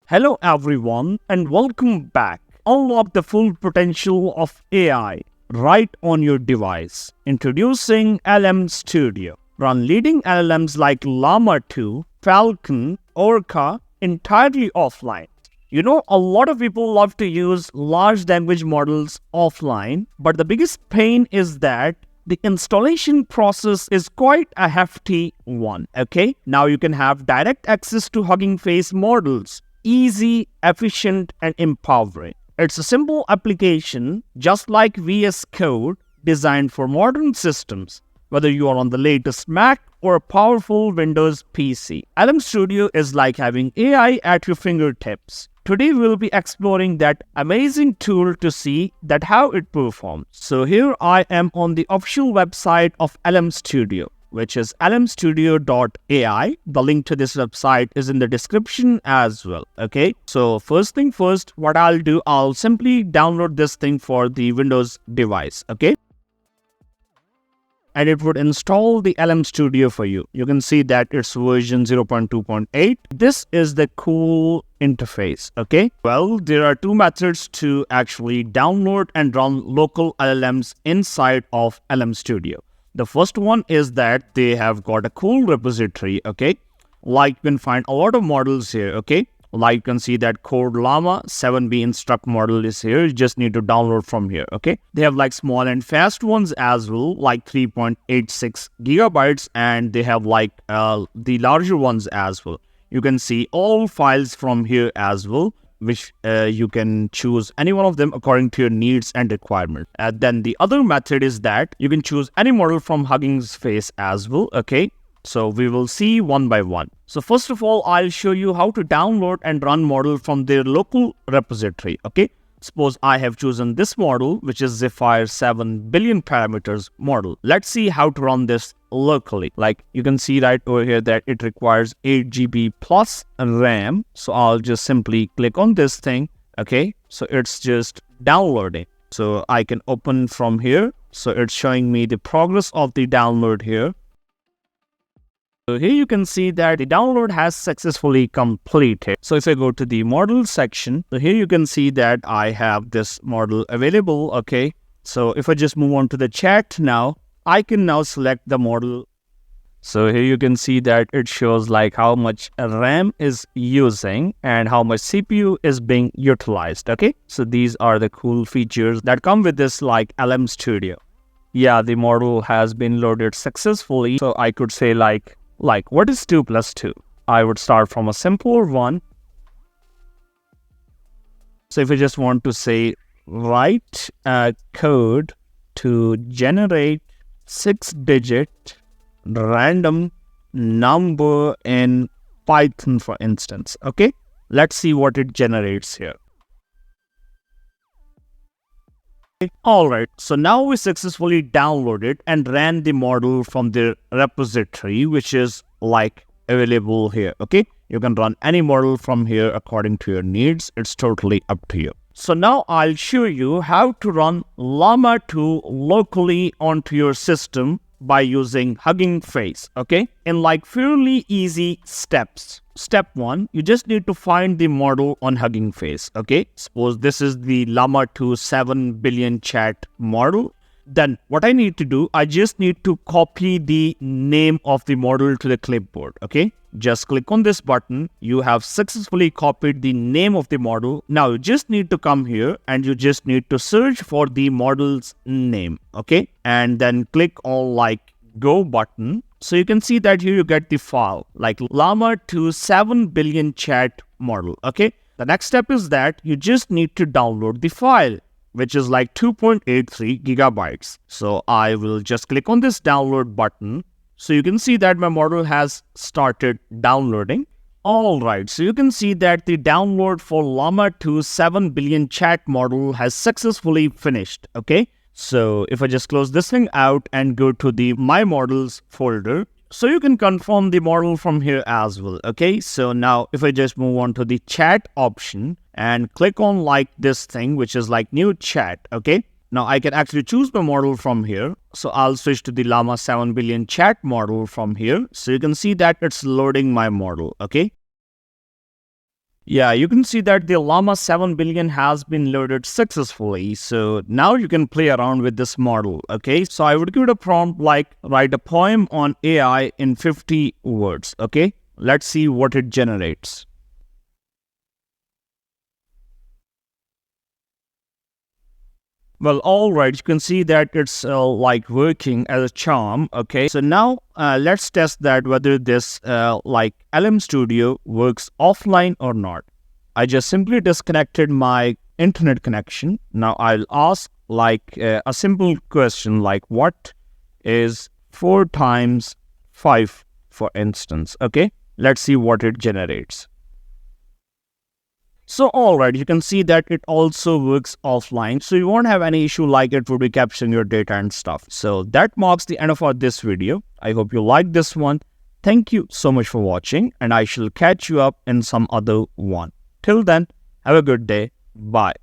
Hello everyone and welcome back. Unlock the full potential of AI right on your device. Introducing LM Studio. Run leading LLMs like Llama 2, Falcon, Orca entirely offline. You know, a lot of people love to use large language models offline, but the biggest pain is that the installation process is quite a hefty one, okay? Now you can have direct access to Hugging Face models. Easy, efficient, and empowering. It's a simple application just like VS Code designed for modern systems, whether you are on the latest Mac or a powerful Windows PC. LM Studio is like having AI at your fingertips. Today we'll be exploring that amazing tool to see that how it performs. So here I am on the official website of LM Studio, which is lmstudio.ai. The link to this website is in the description as well, okay? So first thing first, what I'll do, I'll simply download this thing for the Windows device, okay? And it would install the LM Studio for you. You can see that it's version 0.2.8. This is the cool interface, okay? Well, there are two methods to actually download and run local LLMs inside of LM Studio. The first one is that they have got a cool repository, okay? Like you can find a lot of models here, okay? Like you can see that Code Llama 7B Instruct model is here. You just need to download from here, okay? They have like small and fast ones as well, like 3.86 gigabytes, and they have like the larger ones as well. You can see all files from here as well, which you can choose any one of them according to your needs and requirements. And then the other method is that you can choose any model from Hugging Face as well, okay? So we will see one by one. So first of all, I'll show you how to download and run model from their local repository, okay? Suppose I have chosen this model, which is Zephyr 7 billion parameters model. Let's see how to run this locally. Like you can see right over here that it requires 8 GB plus RAM. So I'll just simply click on this thing, okay? So it's just downloading. So I can open from here. So it's showing me the progress of the download here. So here you can see that the download has successfully completed. So if I go to the model section, so here you can see that I have this model available, okay? So if I just move on to the chat now, I can now select the model. So here you can see that it shows like how much RAM is using and how much CPU is being utilized, okay? So these are the cool features that come with this like LM Studio. Yeah, the model has been loaded successfully. So I could say like what is 2 plus 2? I would start from a simpler one. So if I just want to say write code to generate 6-digit random number in Python, for instance, okay? Let's see what it generates here. Alright, so now we successfully downloaded and ran the model from the repository, which is like available here, okay? You can run any model from here according to your needs. It's totally up to you. So now I'll show you how to run Llama 2 locally onto your system by using Hugging Face, okay? In like fairly easy steps. Step 1, you just need to find the model on Hugging Face, okay? Suppose this is the Llama 2 7 billion chat model. Then what I need to do, I just need to copy the name of the model to the clipboard, okay? Just click on this button. You have successfully copied the name of the model. Now you just need to come here and you just need to search for the model's name, okay? And then click on like go button. So you can see that here you get the file like Llama 2 7 billion chat model, okay? The next step is that you just need to download the file, which is like 2.83 gigabytes. So I will just click on this download button. So you can see that my model has started downloading. Alright, so you can see that the download for Llama 2 7 billion chat model has successfully finished, okay? So if I just close this thing out and go to the My Models folder, so you can confirm the model from here as well, okay? So now if I just move on to the chat option and click on like this thing, which is like new chat, okay? Now I can actually choose my model from here. So I'll switch to the Llama 7 billion chat model from here. So you can see that it's loading my model, okay? Yeah, you can see that the Llama 7 billion has been loaded successfully. So now you can play around with this model. Okay, so I would give it a prompt like write a poem on AI in 50 words. Okay, let's see what it generates. Well, all right, you can see that it's like working as a charm. Okay, so now let's test that whether this like LM Studio works offline or not. I just simply disconnected my internet connection. Now I'll ask like a simple question like what is 4 times 5, for instance. Okay, let's see what it generates. So alright, you can see that it also works offline. So you won't have any issue like it would be capturing your data and stuff. So that marks the end of this video. I hope you liked this one. Thank you so much for watching and I shall catch you up in some other one. Till then, have a good day. Bye.